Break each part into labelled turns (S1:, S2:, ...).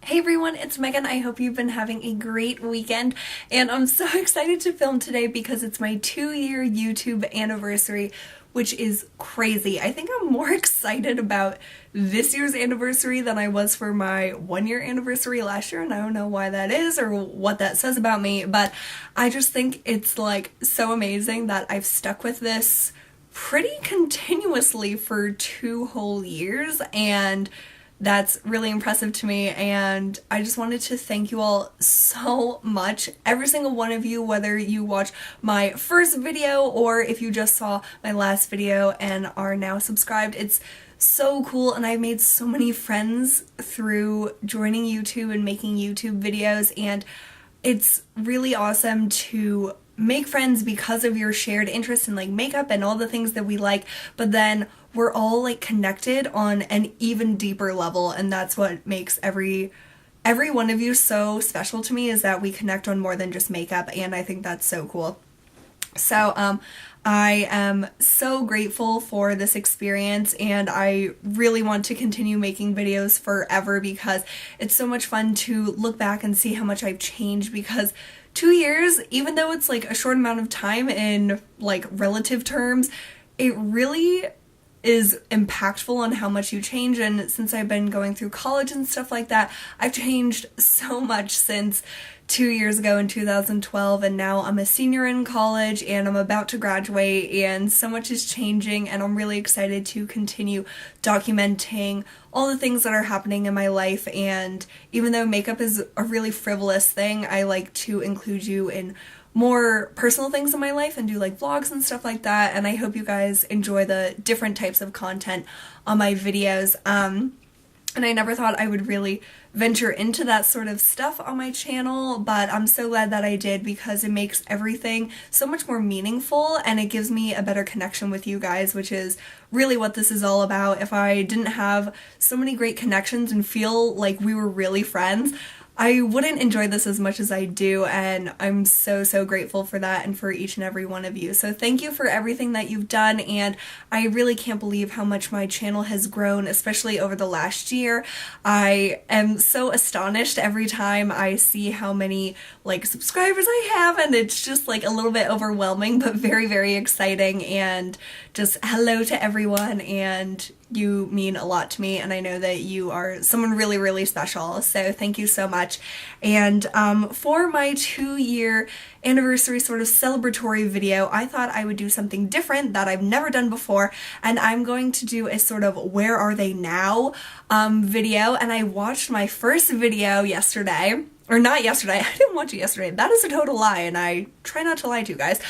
S1: Hey everyone, it's Megan. I hope you've been having a great weekend, and I'm so excited to film today because it's my 2-year YouTube anniversary, which is crazy. I think I'm more excited about this year's anniversary than I was for my 1-year anniversary last year, and I don't know why that is or what that says about me, but I just think it's like so amazing that I've stuck with this pretty continuously for 2 whole years, and that's really impressive to me, and I just wanted to thank you all so much. Every single one of you, whether you watched my first video or if you just saw my last video and are now subscribed. It's so cool, and I've made so many friends through joining YouTube and making YouTube videos, and it's really awesome to make friends because of your shared interest in like makeup and all the things that we like, but then we're all like connected on an even deeper level, and that's what makes every one of you so special to me, is that we connect on more than just makeup, and I think that's so cool. So I am so grateful for this experience, and I really want to continue making videos forever because it's so much fun to look back and see how much I've changed, because 2 years, even though it's like a short amount of time in like relative terms, it really is impactful on how much you change. And since I've been going through college and stuff like that, I've changed so much since 2 years ago in 2012, and now I'm a senior in college and I'm about to graduate, and so much is changing, and I'm really excited to continue documenting all the things that are happening in my life. And even though makeup is a really frivolous thing, I like to include you in more personal things in my life and do like vlogs and stuff like that, and I hope you guys enjoy the different types of content on my videos. And I never thought I would really venture into that sort of stuff on my channel, but I'm so glad that I did, because it makes everything so much more meaningful, and it gives me a better connection with you guys, which is really what this is all about. If I didn't have so many great connections and feel like we were really friends, I wouldn't enjoy this as much as I do, and I'm so grateful for that and for each and every one of you. So thank you for everything that you've done, and I really can't believe how much my channel has grown, especially over the last year. I am so astonished every time I see how many like subscribers I have, and it's just like a little bit overwhelming, but very exciting. And just hello to everyone, and you mean a lot to me, and I know that you are someone really special, so thank you so much. And for my 2-year anniversary sort of celebratory video, I thought I would do something different that I've never done before, and I'm going to do a sort of where are they now video. And I watched my first video yesterday, or not yesterday, I didn't watch it yesterday, that is a total lie, and I try not to lie to you guys.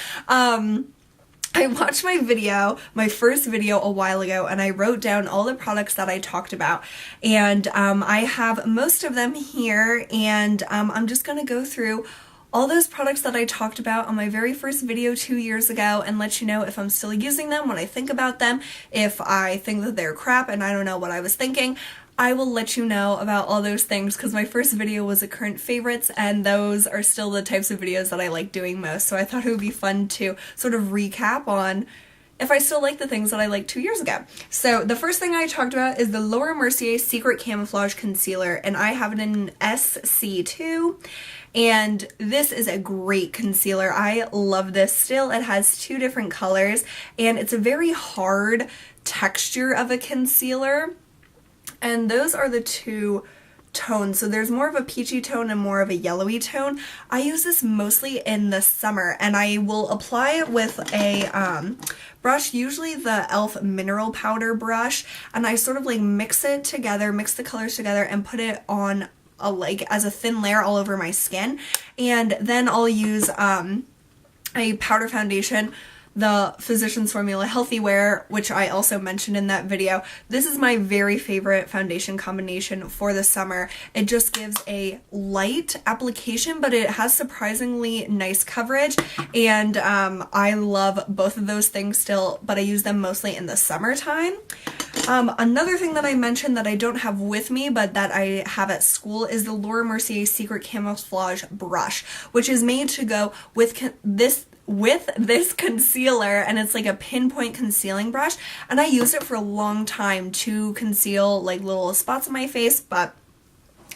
S1: I watched my first video a while ago, and I wrote down all the products that I talked about, and I have most of them here, and I'm just gonna go through all those products that I talked about on my very first video 2 years ago and let you know if I'm still using them, what I think about them, if I think that they're crap and I don't know what I was thinking. I will let you know about all those things, because my first video was a current favorites, and those are still the types of videos that I like doing most, so I thought it would be fun to sort of recap on if I still like the things that I liked 2 years ago. So the first thing I talked about is the Mercier Secret Camouflage Concealer, and I have it in SC2, and this is a great concealer. I love this still. It has 2 different colors, and it's a very hard texture of a concealer. And those are the 2 tones. So there's more of a peachy tone and more of a yellowy tone. I use this mostly in the summer, and I will apply it with a brush, usually the e.l.f. mineral powder brush, and I sort of like mix it together, mix the colors together, and put it on a like as a thin layer all over my skin. And then I'll use a powder foundation, the Physicians Formula Healthy Wear, which I also mentioned in that video. This is my very favorite foundation combination for the summer. It just gives a light application, but it has surprisingly nice coverage, and I love both of those things still, but I use them mostly in the summertime. Another thing that I mentioned that I don't have with me but that I have at school is the Mercier Secret Camouflage brush, which is made to go with this concealer, and it's like a pinpoint concealing brush, and I used it for a long time to conceal like little spots on my face, but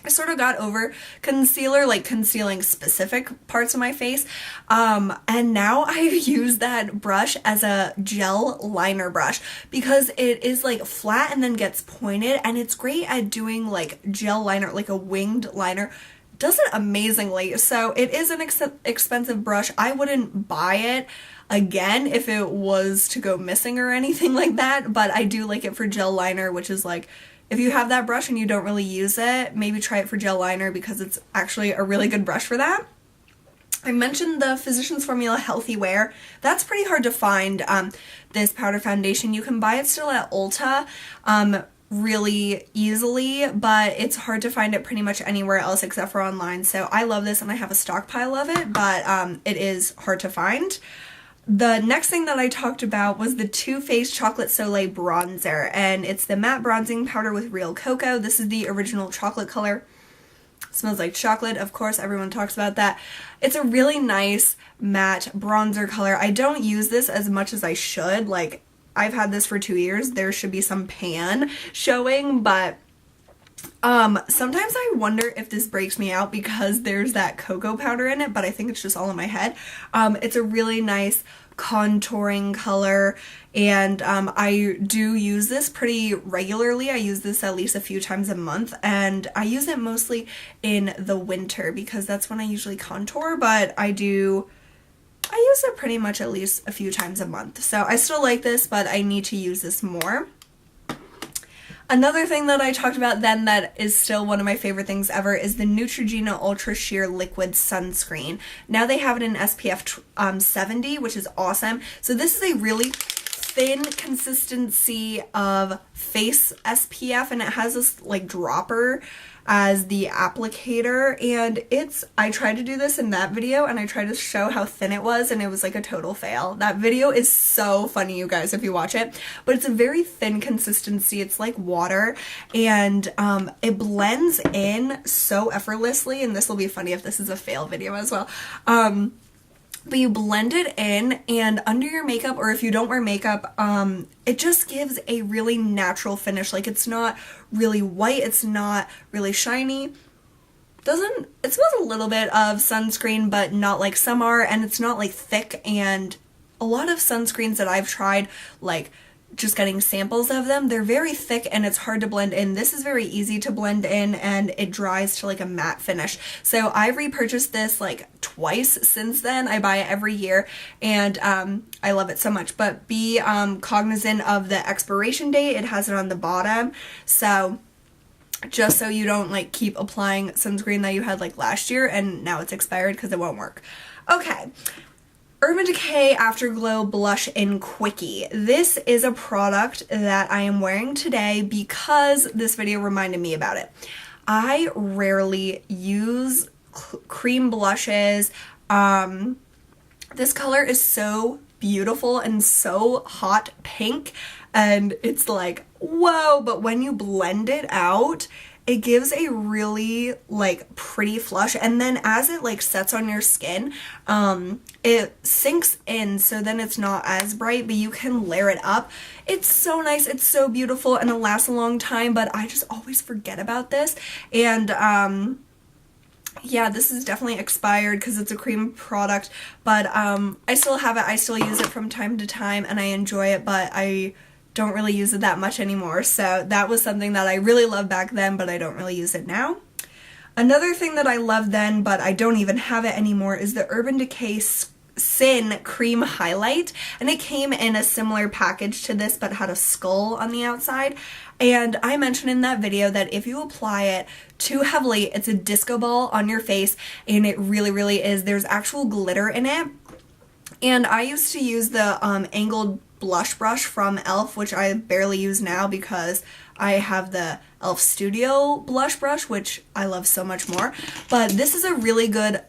S1: I sort of got over concealer, like concealing specific parts of my face, and now I use that brush as a gel liner brush because it is like flat and then gets pointed, and it's great at doing like gel liner, like a winged liner. Does it amazingly. So it is an expensive brush. I wouldn't buy it again if it was to go missing or anything like that, but I do like it for gel liner, which is like, if you have that brush and you don't really use it, maybe try it for gel liner because it's actually a really good brush for that. I mentioned the Physicians Formula Healthy Wear. That's pretty hard to find, this powder foundation. You can buy it still at Ulta really easily, but it's hard to find it pretty much anywhere else except for online. So I love this and I have a stockpile of it, but it is hard to find. The next thing that I talked about was the Faced Chocolate Soliel bronzer, and it's the matte bronzing powder with real cocoa. This is the original chocolate color. Smells like chocolate, of course, everyone talks about that. It's a really nice matte bronzer color. I don't use this as much as I should. Like, I've had this for 2 years. There should be some pan showing, but sometimes I wonder if this breaks me out because there's that cocoa powder in it, but I think it's just all in my head. It's a really nice contouring color, and I do use this pretty regularly. I use this at least a few times a month, and I use it mostly in the winter because that's when I usually contour, but I use it pretty much at least a few times a month. So I still like this, but I need to use this more. Another thing that I talked about then that is still one of my favorite things ever is the Neutrogena Ultra Sheer Liquid Sunscreen. Now they have it in SPF 70, which is awesome. So this is a really thin consistency of face SPF, and it has this like dropper as the applicator, and I tried to do this in that video and I tried to show how thin it was, and it was like a total fail. That video is so funny, you guys, if you watch it, but it's a very thin consistency. It's like water, and it blends in so effortlessly, and this will be funny if this is a fail video as well. But you blend it in, and under your makeup, or if you don't wear makeup, it just gives a really natural finish. Like, it's not really white, it's not really shiny. It smells a little bit of sunscreen, but not like some are, and it's not like thick. And a lot of sunscreens that I've tried, like just getting samples of them, they're very thick and it's hard to blend in. This is very easy to blend in, and it dries to like a matte finish. So I've repurchased this like twice since then. I buy it every year, and I love it so much. But be cognizant of the expiration date. It has it on the bottom, so just so you don't like keep applying sunscreen that you had like last year and now it's expired, because it won't work. Okay. Urban Decay Afterglow Blush in Quickie. This is a product that I am wearing today because this video reminded me about it. I rarely use cream blushes. This color is so beautiful and so hot pink, and it's like, whoa, but when you blend it out, it gives a really like pretty flush, and then as it like sets on your skin, it sinks in, so then it's not as bright, but you can layer it up. It's so nice, it's so beautiful, and it lasts a long time, but I just always forget about this. And yeah, this is definitely expired because it's a cream product, but I still have it. I still use it from time to time and I enjoy it, but I don't really use it that much anymore. So that was something that I really loved back then, but I don't really use it now. Another thing that I loved then, but I don't even have it anymore, is the Urban Decay Sin Cream Highlight, and it came in a similar package to this but had a skull on the outside. And I mentioned in that video that if you apply it too heavily, it's a disco ball on your face, and it really, really is. There's actual glitter in it. And I used to use the angled blush brush from e.l.f., which I barely use now because I have the e.l.f. Studio blush brush, which I love so much more. But this is a really good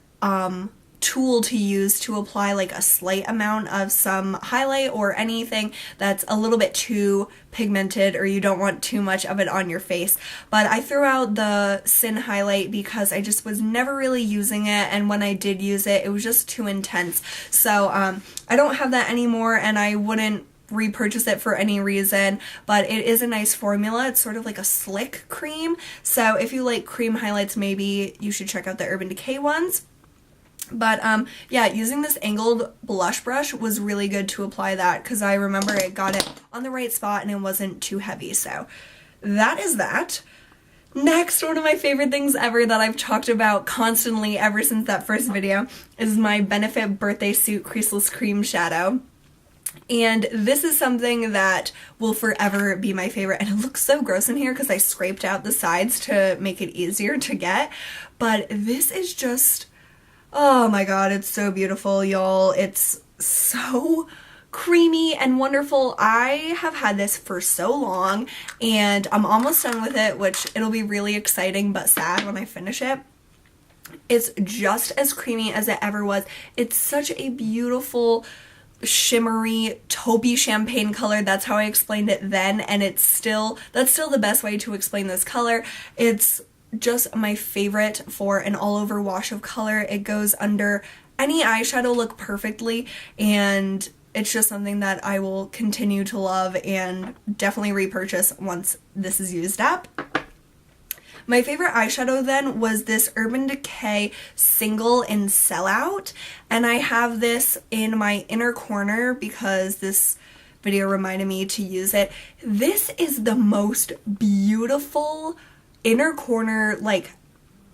S1: tool to use to apply like a slight amount of some highlight or anything that's a little bit too pigmented or you don't want too much of it on your face. But I threw out the Sin highlight because I just was never really using it, and when I did use it, it was just too intense. So I don't have that anymore, and I wouldn't repurchase it for any reason, but it is a nice formula. It's sort of like a slick cream, so if you like cream highlights, maybe you should check out the Urban Decay ones. But yeah, using this angled blush brush was really good to apply that, because I remember it got it on the right spot and it wasn't too heavy. So that is that. Next, one of my favorite things ever that I've talked about constantly ever since that first video is my Benefit Birthday Suit Creaseless Cream Shadow. And this is something that will forever be my favorite. And it looks so gross in here because I scraped out the sides to make it easier to get. But this is just, oh my god, it's so beautiful, y'all. It's so creamy and wonderful. I have had this for so long and I'm almost done with it, which it'll be really exciting but sad when I finish it. It's just as creamy as it ever was. It's such a beautiful shimmery taupey champagne color. That's how I explained it then, and that's still the best way to explain this color. It's just my favorite for an all over wash of color. It goes under any eyeshadow look perfectly, and it's just something that I will continue to love and definitely repurchase once this is used up. My favorite eyeshadow then was this Urban Decay Single in Sellout, and I have this in my inner corner because this video reminded me to use it. This is the most beautiful inner corner, like,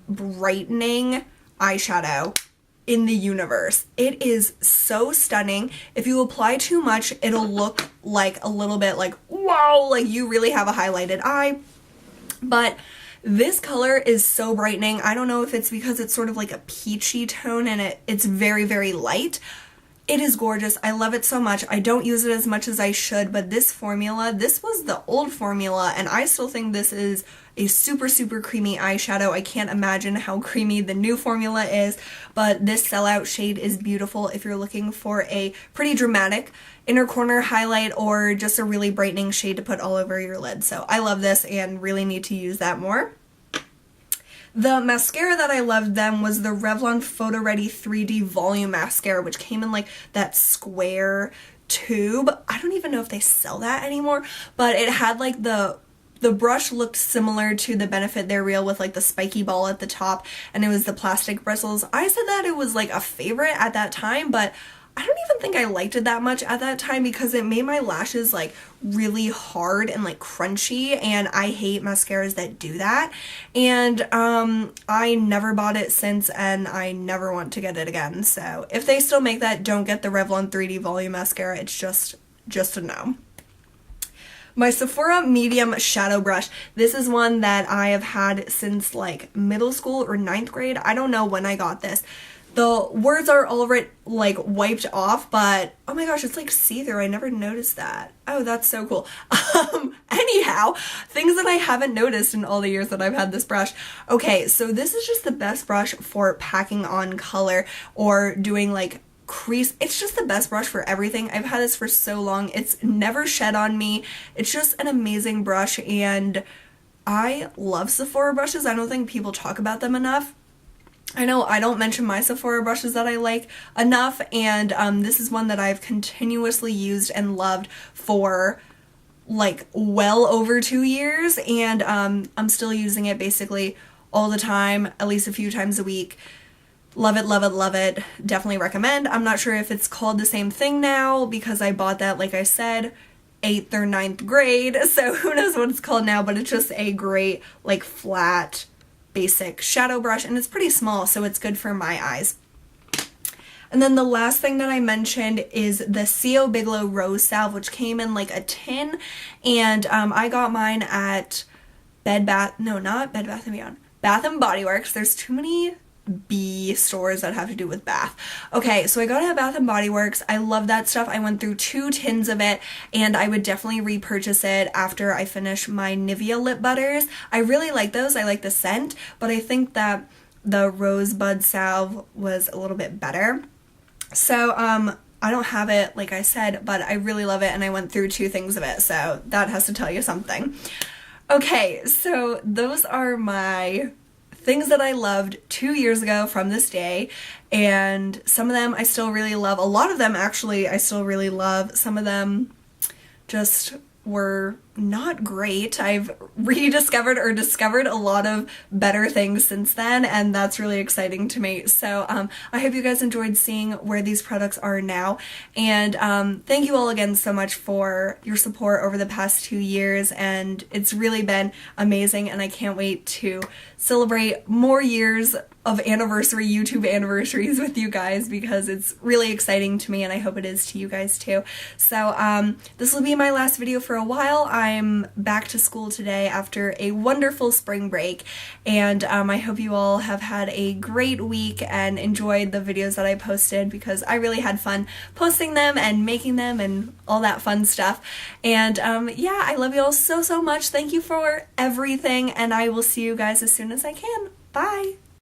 S1: brightening eyeshadow in the universe. It is so stunning. If you apply too much, it'll look like a little bit like, wow, like you really have a highlighted eye. But this color is so brightening. I don't know if it's because it's sort of like a peachy tone and it's very, very light. It is gorgeous. I love it so much. I don't use it as much as I should, but this formula, this was the old formula, and I still think this is a super, super creamy eyeshadow. I can't imagine how creamy the new formula is, but this Sellout shade is beautiful if you're looking for a pretty dramatic inner corner highlight or just a really brightening shade to put all over your lid. So I love this and really need to use that more. The mascara that I loved then was the Revlon PhotoReady 3D Volume Mascara, which came in like that square tube. I don't even know if they sell that anymore, but it had like the brush looked similar to the Benefit They're Real with like the spiky ball at the top, and it was the plastic bristles. I said that it was like a favorite at that time, but I don't even think I liked it that much at that time because it made my lashes like really hard and like crunchy, and I hate mascaras that do that. And I never bought it since, and I never want to get it again. So if they still make that, don't get the Revlon 3D Volume Mascara. It's just a no. My Sephora Medium Shadow Brush. This is one that I have had since like middle school or 9th grade. I don't know when I got this. The words are already like wiped off, but oh my gosh, it's like see-through. I never noticed that. Oh, that's so cool. Anyhow, things that I haven't noticed in all the years that I've had this brush. Okay, so this is just the best brush for packing on color or doing like crease. It's just the best brush for everything. I've had this for so long. It's never shed on me. It's just an amazing brush, and I love Sephora brushes. I don't think people talk about them enough. I know I don't mention my Sephora brushes that I like enough, and this is one that I've continuously used and loved for like well over 2 years, and I'm still using it basically all the time, at least a few times a week. Love it, love it, love it. Definitely recommend. I'm not sure if it's called the same thing now because I bought that, like I said, 8th or 9th grade, so who knows what it's called now, but it's just a great like flat basic shadow brush, and it's pretty small, so it's good for my eyes. And then the last thing that I mentioned is the C.O. Bigelow Rose Salve, which came in like a tin, and I got mine at Bath and Body Works. There's too many B stores that have to do with bath. Okay, so I got it at Bath and Body Works. I love that stuff. I went through 2 tins of it, and I would definitely repurchase it after I finish my Nivea lip butters. I really like those. I like the scent, but I think that the Rosebud Salve was a little bit better. So I don't have it, like I said, but I really love it, and I went through 2 things of it, so that has to tell you something. Okay, so those are my things that I loved 2 years ago from this day, and some of them I still really love. A lot of them actually I still really love. Some of them just were not great. I've rediscovered or discovered a lot of better things since then, and that's really exciting to me. So I hope you guys enjoyed seeing where these products are now, and thank you all again so much for your support over the past 2 years, and it's really been amazing, and I can't wait to celebrate more years of YouTube anniversaries with you guys, because it's really exciting to me, and I hope it is to you guys too. So this will be my last video for a while. I'm back to school today after a wonderful spring break, and I hope you all have had a great week and enjoyed the videos that I posted, because I really had fun posting them and making them and all that fun stuff. And yeah, I love you all so much. Thank you for everything, and I will see you guys as soon as I can. Bye!